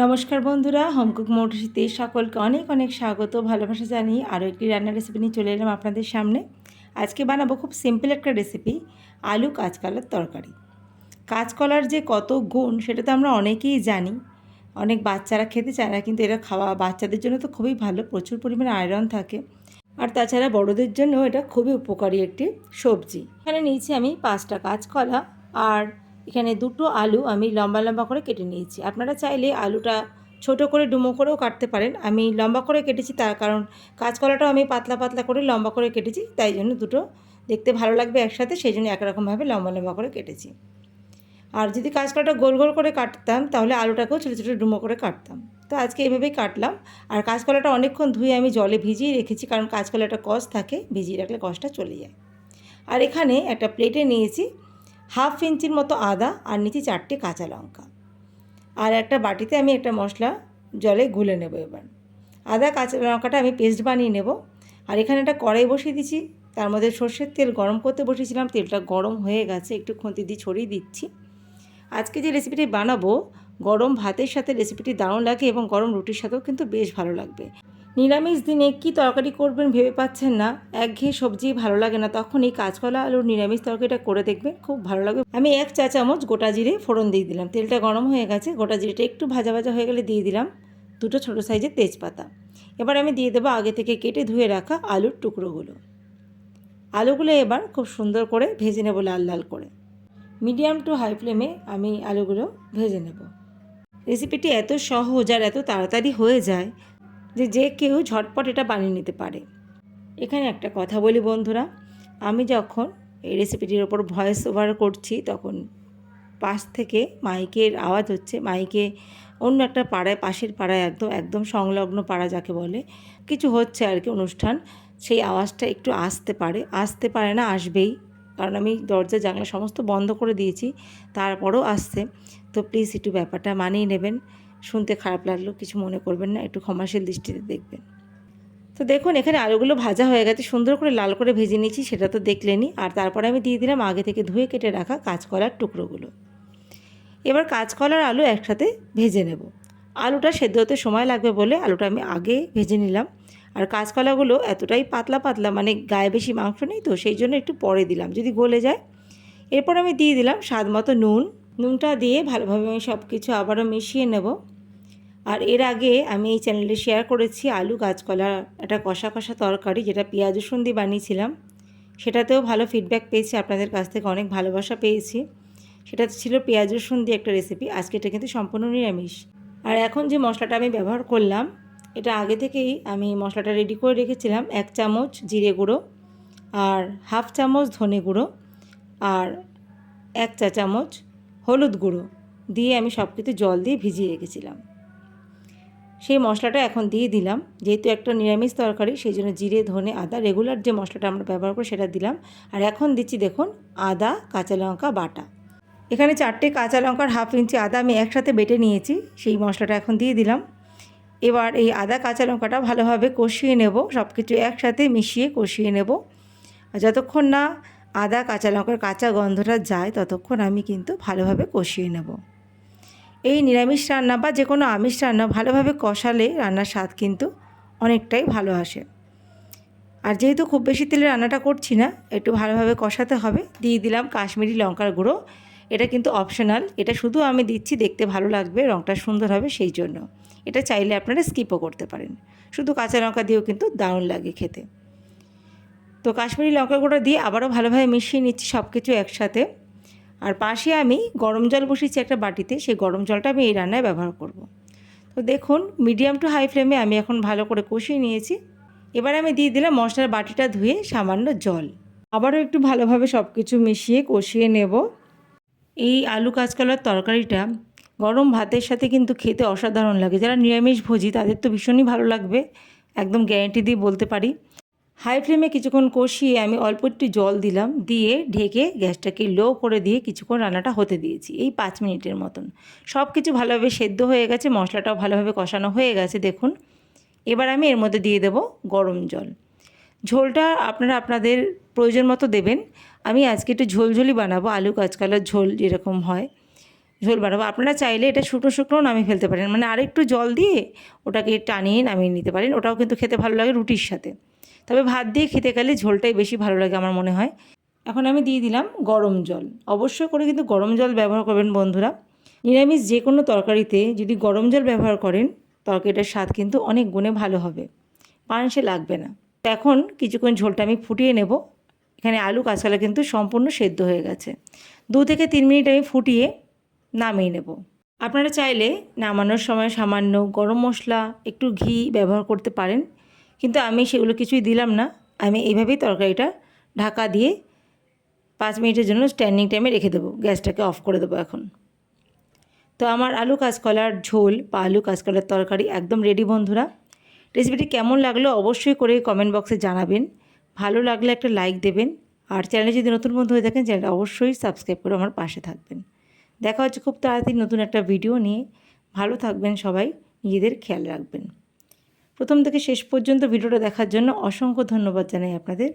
নমস্কার বন্ধুরা, হোমকুক মোটরসিতে সকলকে অনেক অনেক স্বাগত, ভালোবাসা জানিয়ে আরও একটি রান্নার রেসিপি নিয়ে চলে এলাম আপনাদের সামনে। আজকে বানাবো খুব সিম্পল একটা রেসিপি, আলু কাঁচকলার তরকারি। কাঁচকলার যে কত গুণ সেটা তো আমরা অনেকেই জানি। অনেক বাচ্চারা খেতে চায় না, কিন্তু এটা খাওয়া বাচ্চাদের জন্য তো খুবই ভালো, প্রচুর পরিমাণে আয়রন থাকে। আর তাছাড়া বড়দের জন্য এটা খুবই উপকারী একটি সবজি। এখানে নিয়েছি আমি 5টা কাঁচকলা, আর এখানে 2টো আলু আমি লম্বা লম্বা করে কেটে নিয়েছি। আপনারা চাইলে আলুটা ছোট করে ডুমো করেও কাটতে পারেন। আমি লম্বা করে কেটেছি, তার কারণ কাঁচকলাটাও আমি পাতলা পাতলা করে লম্বা করে কেটেছি, তাই জন্য দুটো দেখতে ভালো লাগবে একসাথে, সেই জন্য একরকমভাবে লম্বা লম্বা করে কেটেছি। আর যদি কাঁচকলাটা গোল গোল করে কাটতাম তাহলে আলুটাকেও ছোটো ছোটো ডুমো করে কাটতাম। তো আজকে এইভাবেই কাটলাম। আর কাঁচকলাটা অনেকক্ষণ ধুয়ে আমি জলে ভিজিয়ে রেখেছি, কারণ কাঁচকলাটা কষ থাকে, ভিজিয়ে রাখলে কষটা চলে যায়। আর এখানে একটা প্লেটে নিয়েছি 1/2 ইঞ্চির মতো আদা, আর নিচে 4টে কাঁচা লঙ্কা। আর একটা বাটিতে আমি একটা মশলা জলে গুলে নেব। এবার আদা কাঁচা লঙ্কাটা আমি পেস্ট বানিয়ে নেব। আর এখানে একটা কড়াই বসিয়ে দিচ্ছি, তার মধ্যে সর্ষের তেল গরম করতে বসিয়েছিলাম। তেলটা গরম হয়ে গেছে, একটু খুন্তি দিয়ে ছড়িয়ে দিচ্ছি। আজকে যে রেসিপিটি বানাবো, গরম ভাতের সাথে রেসিপিটি দারুণ লাগে এবং গরম রুটির সাথেও কিন্তু বেশ ভালো লাগবে। নিরামিষ দিনে কি তরকারি করবেন ভেবে পাচ্ছেন না, একঘেয়ে সবজি ভালো লাগে না, তখন এই কাঁচকলা আলুর নিরামিষ তরকারিটা করে দেখবেন, খুব ভালো লাগবে। আমি 1 চা চামচ গোটা জিরে ফোড়ন দিয়ে দিলাম। তেলটা গরম হয়ে গেছে, গোটা জিরেটা একটু ভাজা ভাজা হয়ে গেলে দিয়ে দিলাম 2টো ছোটো সাইজের তেজপাতা। এবার আমি দিয়ে দেবো আগে থেকে কেটে ধুয়ে রাখা আলুর টুকরোগুলো। আলুগুলো এবার খুব সুন্দর করে ভেজে নেব, লাল লাল করে। মিডিয়াম টু হাই ফ্লেমে আমি আলুগুলো ভেজে নেব। রেসিপিটি এত সহজ আর এত তাড়াতাড়ি হয়ে যায় যে কেউ ঝটপট এটা বানিয়ে নিতে পারে। এখানে একটা কথা বলি বন্ধুরা, আমি যখন এই রেসিপিটির ওপর ভয়েস ওভার করছি তখন পাশ থেকে মাইকের আওয়াজ হচ্ছে। মাইকে অন্য একটা পাড়ায়, পাশের পাড়ায়, একদম সংলগ্ন পাড়া যাকে বলে, কিছু হচ্ছে আর কি অনুষ্ঠান। সেই আওয়াজটা একটু আসতে পারে না, আসবেই, কারণ আমি দরজা জানলা সমস্ত বন্ধ করে দিয়েছি, তারপরেও আসছে। তো প্লিজ একটু ব্যাপারটা মানিয়ে নেবেন। শুনতে খারাপ লাগলেও কিছু মনে করবেন না, একটু ক্ষমাশীল দৃষ্টিতে দেখবেন। তো দেখুন, এখানে আলুগুলো ভাজা হয়ে গেছে, সুন্দর করে লাল করে ভেজে নিয়েছি, সেটা তো দেখলেনই। আর তারপরে আমি দিয়ে দিলাম আগে থেকে ধুয়ে কেটে রাখা কাঁচকলার টুকরোগুলো। এবার কাঁচকলার আলু একসাথে ভেজে নেব। আলুটা সেদ্ধ হতে সময় লাগবে বলে আলুটা আমি আগে ভেজে নিলাম। আর কাঁচকলাগুলো এতটাই পাতলা পাতলা, মানে গায়ে বেশি মাংস নেই, তো সেই জন্য একটু পরে দিলাম, যদি গলে যায়। এরপর আমি দিয়ে দিলাম স্বাদ মতো নুনটা দিয়ে ভালোভাবে আমি সব কিছু আবারও মিশিয়ে নেব। আর এর আগে আমি এই চ্যানেলে শেয়ার করেছি আলু কাঁচকলা একটা কষা কষা তরকারি, যেটা পেঁয়াজ রসুন দিয়ে বানিয়েছিলাম। সেটাতেও ভালো ফিডব্যাক পেয়েছি, আপনাদের কাছ থেকে অনেক ভালোবাসা পেয়েছি। সেটা ছিল পেঁয়াজ রসুন দিয়ে একটা রেসিপি, আজকে এটা কিন্তু সম্পূর্ণ নিরামিষ। আর এখন যে মশলাটা আমি ব্যবহার করলাম, এটা আগে থেকেই আমি মশলাটা রেডি করে রেখেছিলাম। 1 চামচ জিরে গুঁড়ো, আর 1/2 চামচ ধনে গুঁড়ো, আর 1 চা চামচ হলুদ গুঁড়ো দিয়ে আমি সব কিছু জল দিয়ে ভিজিয়ে রেখেছিলাম। সেই মশলাটা এখন দিয়ে দিলাম। যেহেতু একটা নিরামিষ তরকারি, সেই জন্য জিরে ধনে আদা রেগুলার যে মশলাটা আমরা ব্যবহার করি সেটা দিলাম। আর এখন দিচ্ছি দেখুন আদা কাঁচা লঙ্কা বাটা। এখানে 4টে কাঁচা লঙ্কার 1/2 ইঞ্চি আদা আমি একসাথে বেটে নিয়েছি, সেই মশলাটা এখন দিয়ে দিলাম। এবার এই আদা কাঁচা লঙ্কাটা ভালোভাবে কষিয়ে নেব, সব কিছু একসাথে মিশিয়ে কষিয়ে নেব। আর যতক্ষণ না আদা কাঁচা লঙ্কার কাঁচা গন্ধটা যায় ততক্ষণ আমি কিন্তু ভালোভাবে কষিয়ে নেব। এই নিরামিষ রান্না বা যে কোনো আমিষ রান্না ভালোভাবে কষালে রান্নার স্বাদ কিন্তু অনেকটাই ভালো আসে। আর যেহেতু খুব বেশি তেলে রান্নাটা করছি না, একটু ভালোভাবে কষাতে হবে। দিয়ে দিলাম কাশ্মীরি লঙ্কার গুঁড়ো। এটা কিন্তু অপশনাল, এটা শুধু আমি দিচ্ছি দেখতে ভালো লাগবে, রঙটা সুন্দর হবে সেই জন্য। এটা চাইলে আপনারা স্কিপও করতে পারেন, শুধু কাঁচা লঙ্কা দিয়েও কিন্তু দারুণ লাগে খেতে। তো কাশ্মীরি লঙ্কা গুঁড়ো দিয়ে আবারও ভালোভাবে মিশিয়ে নিচ্ছি সব কিছু একসাথে। আর পাশে আমি গরম জল বসিয়েছি একটা বাটিতে, সেই গরম জলটা আমি এই রান্নায় ব্যবহার করব। তো দেখুন মিডিয়াম টু হাই ফ্লেমে আমি এখন ভালো করে কষিয়ে নিয়েছি। এবার আমি দিয়ে দিলাম মশলার বাটিটা ধুয়ে সামান্য জল। আবারও একটু ভালোভাবে সব কিছু মিশিয়ে কষিয়ে নেব। এই আলু কাঁচকলার তরকারিটা গরম ভাতের সাথে কিন্তু খেতে অসাধারণ লাগে। যারা নিরামিষ ভোজী তাদের তো ভীষণই ভালো লাগবে, একদম গ্যারান্টি দিয়ে বলতে পারি। হাই ফ্লেমে কিছুক্ষণ কষিয়ে আমি অল্প একটু জল দিলাম, দিয়ে ঢেকে গ্যাসটাকে লো করে দিয়ে কিছুক্ষণ রান্নাটা হতে দিয়েছি, এই 5 মিনিটের মতন। সব কিছু ভালোভাবে সেদ্ধ হয়ে গেছে, মশলাটাও ভালোভাবে কষানো হয়ে গেছে দেখুন। এবার আমি এর মধ্যে দিয়ে দেব গরম জল। ঝোলটা আপনারা আপনাদের প্রয়োজন মতো দেবেন। আমি আজকে একটু ঝোলঝোলই বানাবো, আলু কাঁচকলার ঝোল যেরকম হয়। ঝোল বানাবো। আপনারা চাইলে এটা শুকনো শুকনো নামিয়ে ফেলতে পারেন, মানে আরেকটু জল দিয়ে ওটাকে টানিয়ে নামিয়ে নিতে পারেন, ওটাও কিন্তু খেতে ভালো লাগে রুটির সাথে। তবে ভাত দিয়ে খেতে গেলে ঝোলটাই বেশি ভালো লাগে আমার মনে হয়। এখন আমি দিয়ে দিলাম গরম জল। অবশ্যই করে কিন্তু গরম জল ব্যবহার করবেন বন্ধুরা। নিরামিষ যে কোনো তরকারিতে যদি গরম জল ব্যবহার করেন তরকারিটার স্বাদ কিন্তু অনেক গুণে ভালো হবে, পানসে লাগবে না। তো এখন কিছুক্ষণ ঝোলটা আমি ফুটিয়ে নেব। এখানে আলু কাঁচকলা কিন্তু সম্পূর্ণ সেদ্ধ হয়ে গেছে। 2 থেকে 3 মিনিট আমি ফুটিয়ে নামিয়ে নেব। আপনারা চাইলে নামানোর সময় সামান্য গরম মশলা, একটু ঘি ব্যবহার করতে পারেন, কিন্তু আমি সেগুলো কিছুই দিলাম না। আমি এইভাবেই তরকারিটা ঢাকা দিয়ে 5 মিনিটের জন্য স্ট্যান্ডিং টাইমে রেখে দেবো। গ্যাসটাকে অফ করে দেবো এখন। তো আমার আলু কাঁচকলার ঝোল বা আলু কাঁচকলার তরকারি একদম রেডি বন্ধুরা। রেসিপিটি কেমন লাগলো অবশ্যই করে কমেন্ট বক্সে জানাবেন। ভালো লাগলে একটা লাইক দেবেন, আর চ্যানেলে যদি নতুন বন্ধু হয়ে থাকেন চ্যানেলটা অবশ্যই সাবস্ক্রাইব করে আমার পাশে থাকবেন। দেখা হচ্ছে খুব তাড়াতাড়ি নতুন একটা ভিডিও নিয়ে। ভালো থাকবেন সবাই, নিজেদের খেয়াল রাখবেন। প্রথম থেকে শেষ পর্যন্ত ভিডিওটা দেখার জন্য অসংখ্য ধন্যবাদ জানাই আপনাদের।